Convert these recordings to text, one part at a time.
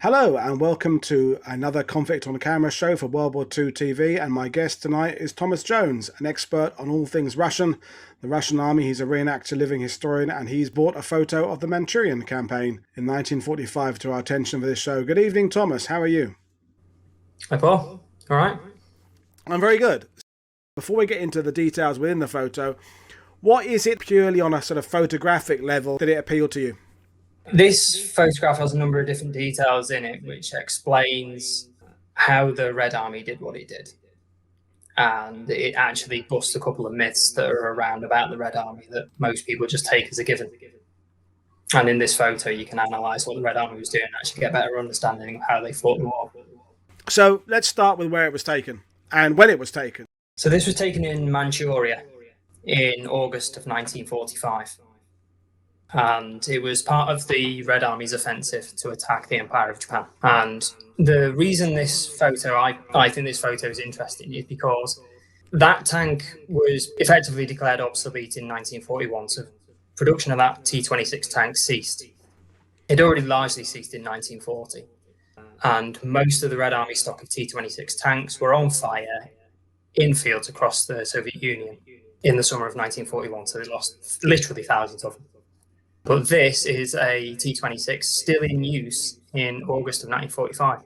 Hello and welcome to another Conflict on Camera show for WW2 TV, and my guest tonight is Thomas Jones, an expert on all things Russian, the Russian army. He's a reenactor, living historian, and he's brought a photo of the Manchurian campaign in 1945 to our attention for this show. Good evening, Thomas. How are you? Hi, Paul. All right. I'm very good. Before we get into the details within the photo, what is it purely on a sort of photographic level that it appealed to you? This photograph has a number of different details in it, which explains how the Red Army did what it did. And it actually busts a couple of myths that are around about the Red Army that most people just take as a given. And in this photo, you can analyse what the Red Army was doing and actually get a better understanding of how they fought the war. So let's start with where it was taken and when it was taken. So this was taken in Manchuria in August of 1945. And it was part of the Red Army's offensive to attack the Empire of Japan. And the reason this photo, I think this photo is interesting, is because that tank was effectively declared obsolete in 1941. So production of that T-26 tank ceased. It already largely ceased in 1940. And most of the Red Army stock of T-26 tanks were on fire in fields across the Soviet Union in the summer of 1941. So they lost literally thousands of them. But this is a T-26 still in use in August of 1945.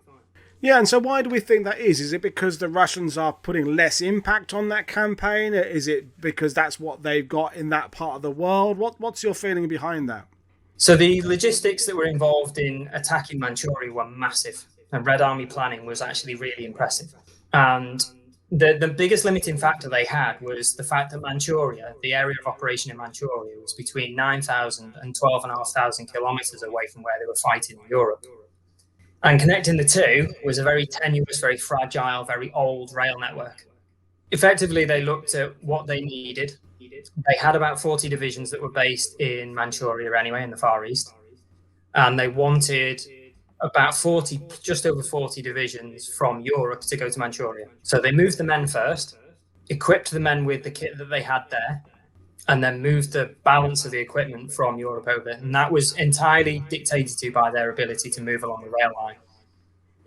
Yeah, and so why do we think that is? Is it because the Russians are putting less impact on that campaign? Is it because that's what they've got in that part of the world? What's your feeling behind that? So the logistics that were involved in attacking Manchuria were massive, and Red Army planning was actually really impressive. And the biggest limiting factor they had was the fact that Manchuria, the area of operation in Manchuria, was between 9,000 and 12,500 kilometers away from where they were fighting in Europe. And connecting the two was a very tenuous, very fragile, very old rail network. Effectively, they looked at what they needed. They had about 40 divisions that were based in Manchuria anyway, in the Far East. And they wanted about 40, just over 40 divisions from Europe to go to Manchuria. So they moved the men first, equipped the men with the kit that they had there, and then moved the balance of the equipment from Europe over. And that was entirely dictated to by their ability to move along the rail line.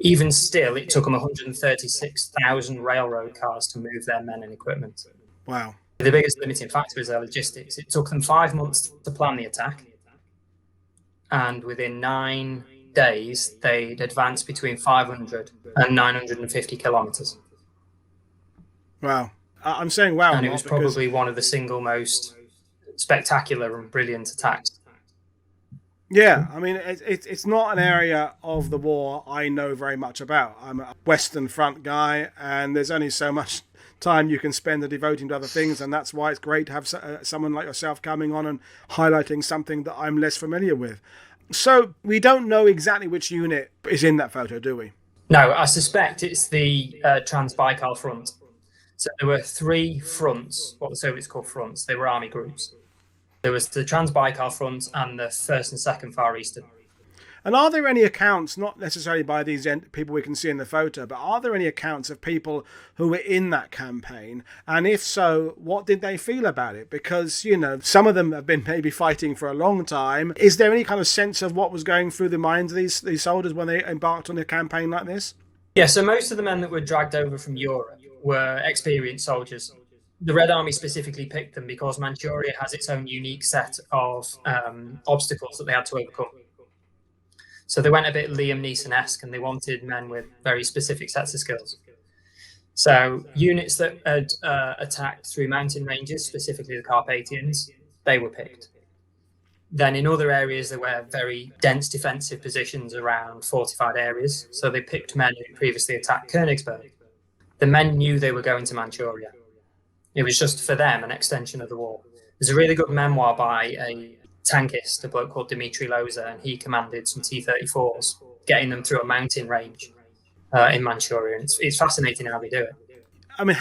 Even still, it took them 136,000 railroad cars to move their men and equipment. Wow. The biggest limiting factor was their logistics. It took them 5 months to plan the attack. And within 9 days, they'd advanced between 500 and 950 kilometers. Wow. I'm saying wow. And it was probably one of the single most spectacular and brilliant attacks. Yeah, I mean, it's not an area of the war I know very much about. I'm a Western Front guy, and there's only so much time you can spend devoting to other things, and that's why it's great to have someone like yourself coming on and highlighting something that I'm less familiar with. So we don't know exactly which unit is in that photo, do we? No, I suspect it's the Transbaikal front. So there were 3 fronts, what the Soviets called fronts. They were army groups. There was the Transbaikal front and the 1st and 2nd Far Eastern. And are there any accounts, not necessarily by these people we can see in the photo, but are there any accounts of people who were in that campaign? And if so, what did they feel about it? Because, you know, some of them have been maybe fighting for a long time. Is there any kind of sense of what was going through the minds of these soldiers when they embarked on a campaign like this? Yeah, so most of the men that were dragged over from Europe were experienced soldiers. The Red Army specifically picked them because Manchuria has its own unique set of obstacles that they had to overcome. So they went a bit Liam Neeson-esque, and they wanted men with very specific sets of skills. So units that had attacked through mountain ranges, specifically the Carpathians, they were picked. Then in other areas, there were very dense defensive positions around fortified areas. So they picked men who previously attacked Königsberg. The men knew they were going to Manchuria. It was just for them an extension of the war. There's a really good memoir by a tankist, a bloke called Dmitry Loza, and he commanded some T-34s, getting them through a mountain range in Manchuria. And it's fascinating how they do it. I mean,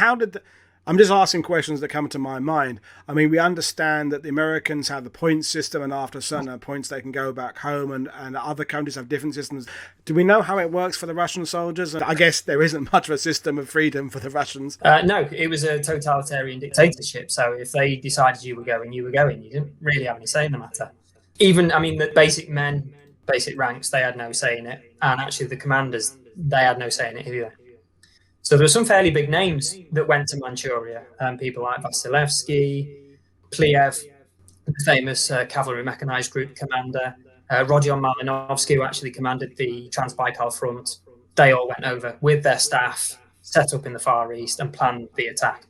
I'm just asking questions that come to my mind. I mean, we understand that the Americans have the point system, and after certain points they can go back home, and other countries have different systems. Do we know how it works for the Russian soldiers? I guess there isn't much of a system of freedom for the Russians. No, it was a totalitarian dictatorship. So if they decided you were going, you were going. You didn't really have any say in the matter. Even, I mean, the basic men basic ranks, they had no say in it. And actually the commanders, they had no say in it either. So there were some fairly big names that went to Manchuria, people like Vasilevsky, Pliev, the famous cavalry mechanized group commander, Rodion Malinovsky, who actually commanded the Transbaikal front. They all went over with their staff, set up in the Far East, and planned the attack.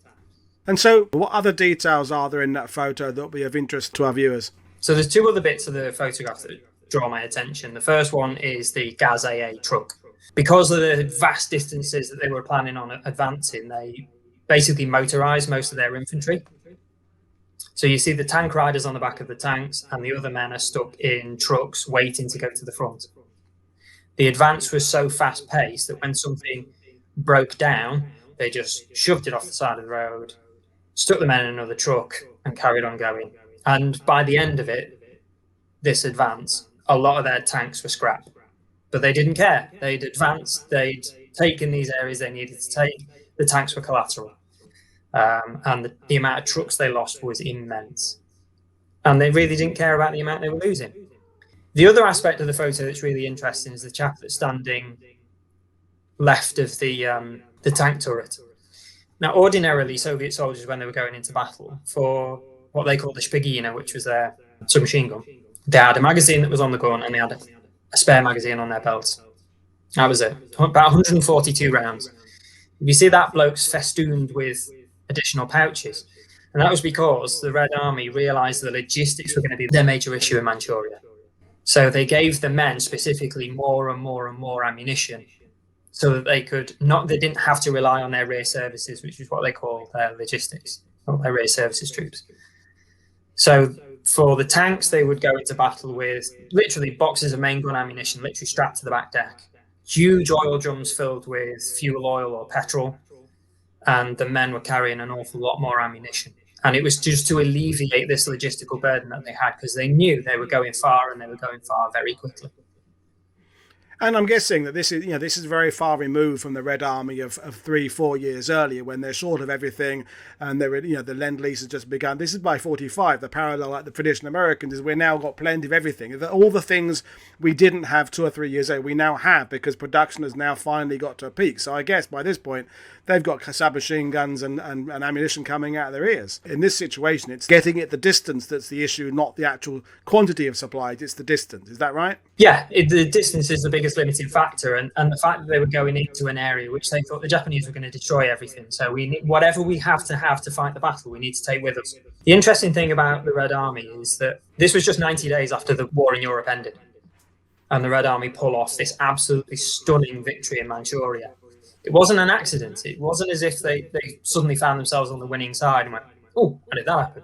And so, what other details are there in that photo that will be of interest to our viewers? So there's two other bits of the photograph that draw my attention. The first one is the Gaz-AA truck. Because of the vast distances that they were planning on advancing, they basically motorized most of their infantry. So you see the tank riders on the back of the tanks, and the other men are stuck in trucks waiting to go to the front. The advance was so fast paced that when something broke down, they just shoved it off the side of the road, stuck the men in another truck, and carried on going. And by the end of it, this advance, a lot of their tanks were scrapped. But they didn't care. They'd advanced, they'd taken these areas they needed to take. The tanks were collateral. And the amount of trucks they lost was immense. And they really didn't care about the amount they were losing. The other aspect of the photo that's really interesting is the chap that's standing left of the tank turret. Now, ordinarily, Soviet soldiers, when they were going into battle, for what they called the Shpigina, which was their submachine gun, they had a magazine that was on the gun, and they had a spare magazine on their belts. That was it. About 142 rounds. You see that bloke's festooned with additional pouches. And that was because the Red Army realized the logistics were going to be their major issue in Manchuria. So they gave the men specifically more and more and more ammunition so that they didn't have to rely on their rear services, which is what they call their logistics, or their rear services troops. So for the tanks, they would go into battle with literally boxes of main gun ammunition, literally strapped to the back deck, huge oil drums filled with fuel oil or petrol, and the men were carrying an awful lot more ammunition. And it was just to alleviate this logistical burden that they had, because they knew they were going far, and they were going far very quickly. And I'm guessing that this is very far removed from the Red Army of 3-4 years earlier, when they're short of everything, and they were, the Lend-Lease has just begun. This is by 45. The parallel, like the traditional Americans, is we've now got plenty of everything. All the things we didn't have 2 or 3 years ago, we now have, because production has now finally got to a peak. So I guess by this point, they've got submachine guns and ammunition coming out of their ears. In this situation, it's getting it the distance that's the issue, not the actual quantity of supplies. It's the distance. Is that right? Yeah, the distance is the biggest limiting factor, and the fact that they were going into an area which they thought the Japanese were going to destroy everything. So we need, whatever we have to fight the battle, we need to take with us. The interesting thing about the Red Army is that this was just 90 days after the war in Europe ended, and the Red Army pull off this absolutely stunning victory in Manchuria. It wasn't an accident. It wasn't as if they suddenly found themselves on the winning side and went, oh, how did that happen?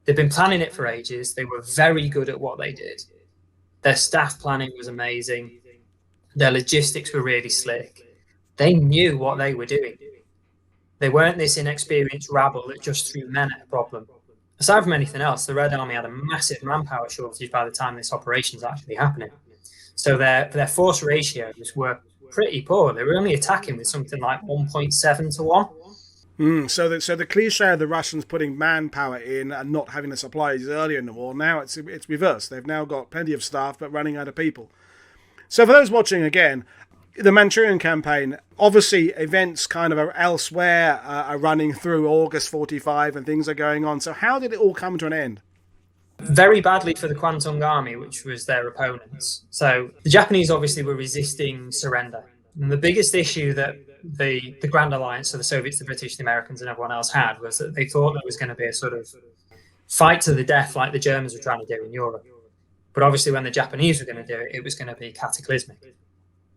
They've been planning it for ages. They were very good at what they did. Their staff planning was amazing. Their logistics were really slick. They knew what they were doing. They weren't this inexperienced rabble that just threw men at a problem. Aside from anything else, the Red Army had a massive manpower shortage by the time this operation was actually happening. So their force ratios were pretty poor. They were only attacking with something like 1.7 to 1. So the cliche of the Russians putting manpower in and not having the supplies earlier in the war, now it's reversed. They've now got plenty of staff but running out of people. So for those watching again, the Manchurian campaign, obviously events kind of are elsewhere are running through August 45 and things are going on. So how did it all come to an end? Very badly for the Kwantung Army, which was their opponents. So the Japanese obviously were resisting surrender. And the biggest issue that the Grand Alliance, so the Soviets, the British, the Americans, and everyone else had, was that they thought there was going to be a sort of fight to the death like the Germans were trying to do in Europe. But obviously when the Japanese were going to do it, it was going to be cataclysmic.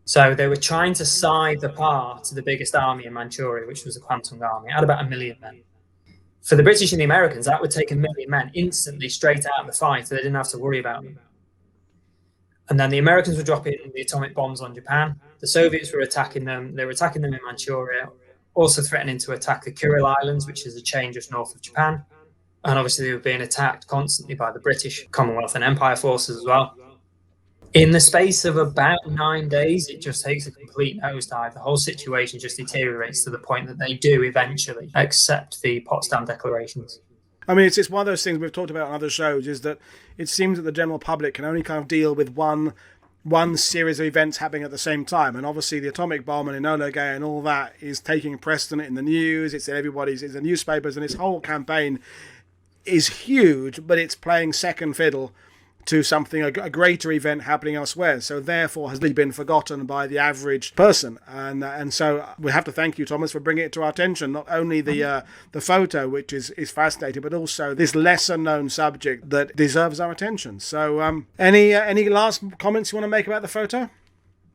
So they were trying to side the part to the biggest army in Manchuria, which was the Kwantung Army. It had about 1 million men. For the British and the Americans, that would take 1 million men instantly straight out of the fight, so they didn't have to worry about them. And then the Americans were dropping the atomic bombs on Japan. The Soviets were attacking them. They were attacking them in Manchuria, also threatening to attack the Kuril Islands, which is a chain just north of Japan. And obviously they were being attacked constantly by the British Commonwealth and Empire forces as well. In the space of about 9 days, it just takes a complete nosedive. The whole situation just deteriorates to the point that they do eventually accept the Potsdam declarations. I mean, it's one of those things we've talked about on other shows, is that it seems that the general public can only kind of deal with one series of events happening at the same time. And obviously the atomic bomb and Enola Gay and all that is taking precedent in the news. It's in it's in the newspapers, and this whole campaign is huge, but it's playing second fiddle to something, a greater event happening elsewhere. So therefore has been forgotten by the average person. And so we have to thank you, Thomas, for bringing it to our attention. Not only the photo, which is fascinating, but also this lesser known subject that deserves our attention. So any last comments you want to make about the photo?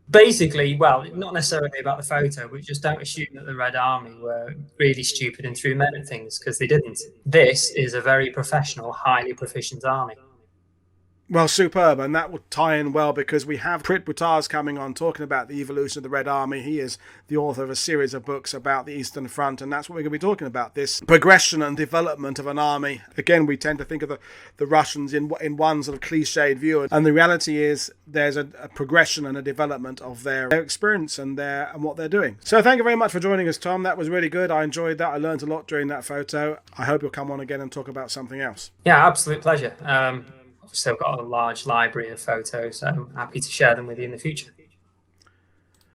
Basically, well, not necessarily about the photo, but just don't assume that the Red Army were really stupid and threw men at things, because they didn't. This is a very professional, highly proficient army. Well, superb, and that would tie in well because we have Prit Butars coming on talking about the evolution of the Red Army. He is the author of a series of books about the Eastern Front, and that's what we're going to be talking about, this progression and development of an army. Again, we tend to think of the Russians in one sort of cliched view, and the reality is there's a progression and a development of their experience and what they're doing. So thank you very much for joining us, Tom. That was really good. I enjoyed that. I learned a lot during that photo. I hope you'll come on again and talk about something else. Yeah, absolute pleasure. Obviously, I've got a large library of photos, so I'm happy to share them with you in the future.